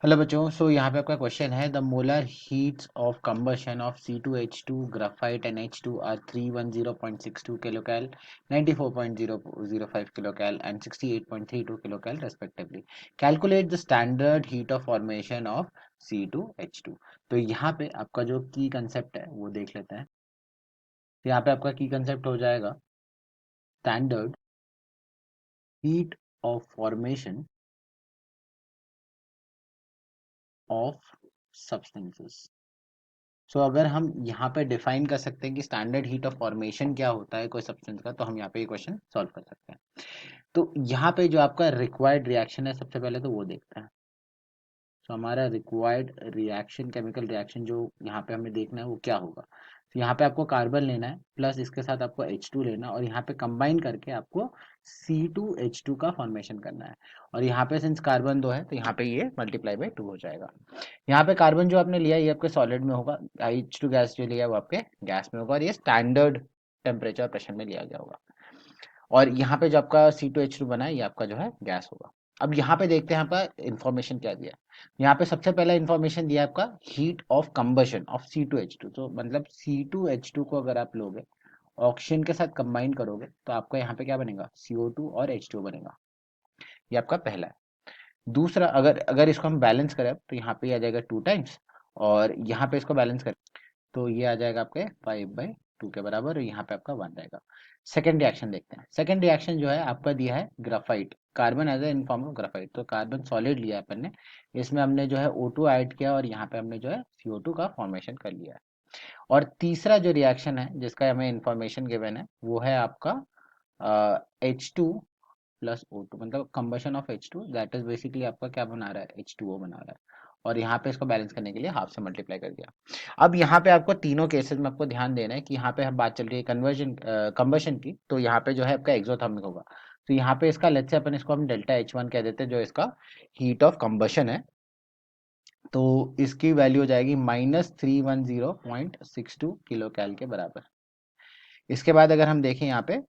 Hello बच्चों। यहाँ पे आपका क्वेश्चन है the molar heats of combustion of C2H2 graphite and H2 are 310.62 kilocal, 94.005 kilocal and 68.32 kilocal respectively. Calculate the standard heat of formation of C2H2। तो यहाँ पे आपका जो की कंसेप्ट है वो देख लेते हैं। तो यहाँ पे आपका की कंसेप्ट हो जाएगा standard heat of formation of substances. अगर हम यहाँ पे डिफाइन कर सकते हैं कि स्टैंडर्ड हीट ऑफ फॉर्मेशन क्या होता है कोई सब्सटेंस का, तो हम यहाँ पे ये क्वेश्चन सॉल्व कर सकते हैं। तो यहाँ पे जो आपका रिक्वायर्ड रिएक्शन है सबसे पहले तो वो देखते हैं। हमारा रिक्वायर्ड रिएक्शन, केमिकल रिएक्शन जो यहाँ पे हमें देखना है वो क्या होगा। तो यहाँ पे आपको कार्बन लेना है प्लस इसके साथ आपको H2 लेना है और यहाँ पे कंबाइन करके आपको C2H2 का फॉर्मेशन करना है। और यहाँ पे सिंस कार्बन 2 है तो यहाँ पे ये मल्टीप्लाई बाई 2 हो जाएगा। यहाँ पे कार्बन जो आपने लिया ये आपके सॉलिड में होगा, H2 गैस जो लिया वो आपके गैस में होगा और ये स्टैंडर्ड टेम्परेचर प्रेशर में लिया गया होगा। और यहाँ पे जो आपका C2H2 बना है ये आपका जो है गैस होगा। अब यहाँ पे देखते हैं आपका इन्फॉर्मेशन क्या दिया है। यहाँ पे सबसे पहला इन्फॉर्मेशन दिया है आपका heat of combustion of C2H2। तो मतलब C2H2 को अगर आप लोगे ऑक्सीजन के साथ कंबाइन करोगे तो आपका यहाँ पे क्या बनेगा, CO2 और H2 बनेगा। ये आपका पहला है। दूसरा, अगर अगर इसको हम बैलेंस करें तो यहाँ पे आ जाएगा 2 टाइम्स और यहाँ पे इसको बैलेंस करें तो ये आ जाएगा आपके 5/2 के बराबर और यहाँ पे आपका 1 रहेगा। सेकेंड रिएक्शन देखते हैं। सेकेंड रिएक्शन जो है आपका दिया है graphite, carbon as a in form of graphite. तो कार्बन सॉलिड लिया है अपन ने, इसमें हमने जो है O2 ऐड किया और यहाँ पे हमने जो है CO2 का फॉर्मेशन कर लिया है। और तीसरा जो रिएक्शन है जिसका हमें इंफॉर्मेशन गिवन है वो है आपका H2 प्लस O2, मतलब combustion of H2, that is basically आपका क्या बना रहा है, H2O बना रहा है। और यहाँ पे इसको बैलेंस करने के लिए हाफ से मल्टीप्लाई कर दिया। अब यहाँ पे आपको तीनों केसेस में आपको ध्यान देना है कि यहाँ पे हम बात चल रही है कन्वर्जन कंबशन की, तो यहाँ पे जो है आपका एक्सोथर्मिक होगा। तो यहाँ पे इसका लेट्स से अपन इसको हम डेल्टा H1 कह देते हैं जो इसका हीट ऑफ कंबशन है। तो इसकी वैल्यू हो जाएगी -310.62 किलो कैल के बराबर। इसके बाद अगर हम देखें यहाँ पे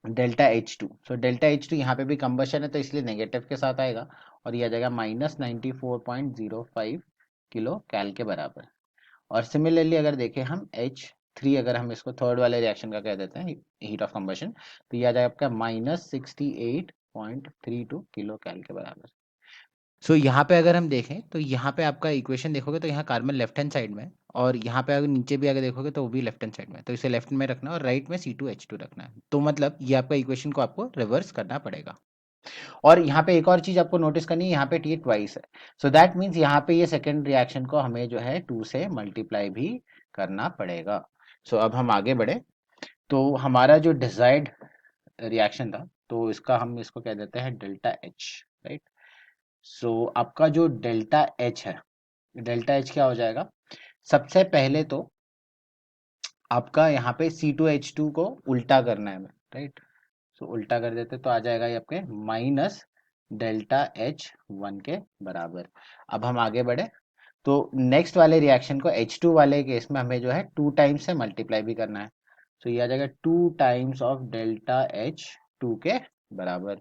delta H2, so delta H2 यहाँ पे भी कंबशन है तो इसलिए नेगेटिव के साथ आएगा और ये आ जाएगा -94.05 किलो कैल के बराबर। और सिमिलरली अगर देखें हम H3, अगर हम इसको थर्ड वाले रिएक्शन का कह देते हैं हीट ऑफ कंबशन, तो ये आ जाएगा आपका -68.32 किलो कैल के बराबर। यहाँ पे अगर हम देखें तो यहाँ पे आपका इक्वेशन देखोगे तो यहाँ कार्बन लेफ्ट हैंड साइड में है और यहाँ पे अगर नीचे भी अगर देखोगे तो वो भी लेफ्ट हैंड साइड में है। तो इसे लेफ्ट में रखना और राइट में C2H2 रखना है। तो मतलब ये आपका इक्वेशन को आपको रिवर्स करना पड़ेगा। और यहाँ पे एक और चीज आपको नोटिस करनी है, यहाँ पे T ट्वाइस है। सो दैट मीन्स यहाँ पे ये सेकेंड रिएक्शन को हमें जो है 2 से मल्टीप्लाई भी करना पड़ेगा। अब हम आगे बढ़े। तो हमारा जो डिजायर्ड रिएक्शन था तो इसका हम इसको कह देते हैं डेल्टा H, राइट। आपका जो डेल्टा H है, डेल्टा H क्या हो जाएगा, सबसे पहले तो आपका यहाँ पे C2H2 को उल्टा करना है, राइट। उल्टा कर देते तो आ जाएगा ये आपके -डेल्टा H1 के बराबर। अब हम आगे बढ़े तो नेक्स्ट वाले रिएक्शन को H2 वाले केस में हमें जो है 2 टाइम्स से मल्टीप्लाई भी करना है। ये आ जाएगा 2 टाइम्स ऑफ डेल्टा H2 के बराबर।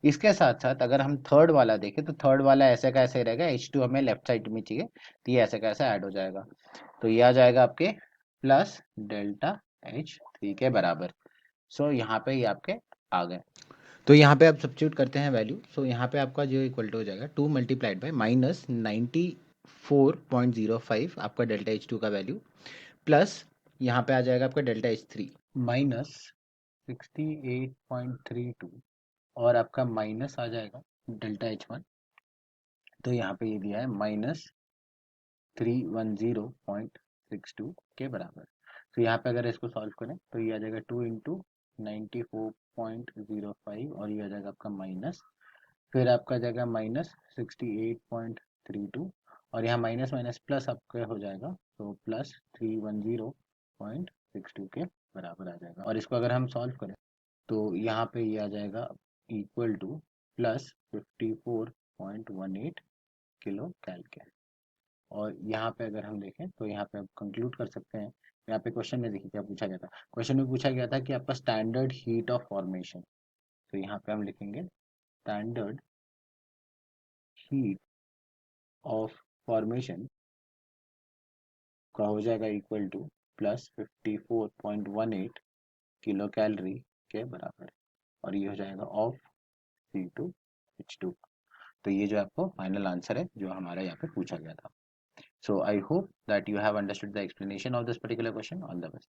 इसके साथ साथ अगर हम थर्ड वाला देखें तो थर्ड वाला ऐसे का ऐसे ही रहेगा, H2 हमें लेफ्ट साइड में चाहिए तो ये ऐसे का ऐसे ऐड हो जाएगा। तो ये आ जाएगा आपके प्लस डेल्टा H3 के बराबर। यहाँ पे ये आपके आ गए। तो यहाँ पे आप सब्स्टिट्यूट करते हैं वैल्यू। यहाँ पे आपका जो इक्वल टू हो जाएगा 2 मल्टीप्लाइड बाई -94.05 आपका डेल्टा H2 का वैल्यू, प्लस यहाँ पे आ जाएगा आपका डेल्टा H3 -68.32 और आपका माइनस आ जाएगा डेल्टा H1। तो यहाँ पे ये दिया है -310.62 के बराबर। यहाँ पे अगर इसको सॉल्व करें तो ये आ जाएगा 2 इंटू 94.05 और ये आ जाएगा आपका माइनस, फिर आपका जाएगा -68.32 और यहाँ माइनस माइनस प्लस आपका हो जाएगा तो प्लस 310.62 के बराबर आ जाएगा। और इसको अगर हम सॉल्व करें तो यहाँ पे ये आ जाएगा इक्वल टू प्लस 54.18 किलो कैल के। और यहाँ पे अगर हम देखें तो यहाँ पे आप कंक्लूड कर सकते हैं। यहाँ पे क्वेश्चन में देखिए क्या पूछा गया था। क्वेश्चन में पूछा गया था कि आपका स्टैंडर्ड हीट ऑफ फॉर्मेशन, तो यहाँ पे हम लिखेंगे स्टैंडर्ड हीट ऑफ फॉर्मेशन का हो जाएगा equal two plus 54.18 kilo calorie के बराबर, और ये हो जाएगा ऑफ C2H2। तो ये जो आपको फाइनल आंसर है जो हमारा यहाँ पे पूछा गया था। So I hope that you have understood the explanation of this particular question. All the best.